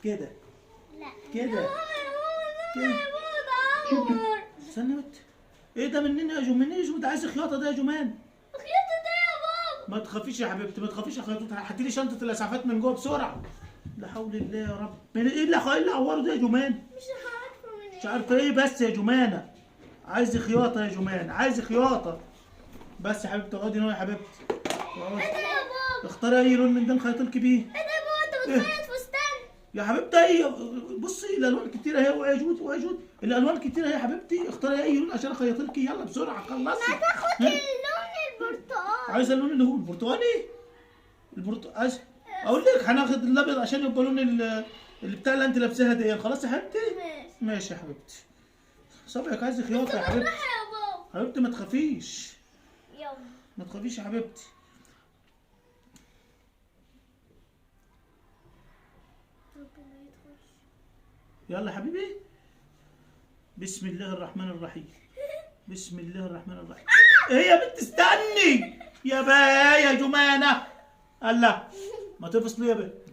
كده لا كده كده. عمر. استنى بت. ايه ده مننا يا جمان؟ ايه يا جمان؟ ده عايز خياطه ده يا جمان. خياطة ده يا بابا. ما تخافيش يا حبيبتي، ما تخافيش يا خياطه. هاتي لي شنطه الاسعافات من جوه بسرعه. لا حول الله يا رب. ايه اللي عوره ده يا جمان؟ مش عارفة من مش ايه. عارفه ايه بس يا جمانه. عايز خياطه يا جمان، عايز خياطه. بس يا حبيبتي اقعدي هنا يا حبيبتي. اقعدي. ايه ده يا بابا؟ اختاري اي لون من ده نخيط لك بيه. ايه ده يا بابا؟ انت بتخيط فستان؟ يا حبيبتي هي بصي الالوان كتير اهي، ويا جود ويا جود الالوان كتير اهي يا حبيبتي. اختاري اي لون عشان اخيط لك. يلا بسرعه خلصي. ما تاخد ها؟ اللون البرتقالي. عايزه اللون اللي هو البرتقالي. عايز اقول لك هناخد الابيض عشان يبقى لون اللي بتاع اللي انت لابساها دي. خلاص يا حبيبتي. ماشي. ماشي يا حبيبتي. صبعك عايز خياطه يا حبيبتي. بالراحة يا بابا. حبيبتي ما تخافيش، يلا. ما تخافيش يا حبيبتي. ربنا يدخل. يلا يا حبيبي. بسم الله الرحمن الرحيم. بسم الله الرحمن الرحيم. ايه يا بنت استني يا جمانه. الله ما تفصلي يا بنت.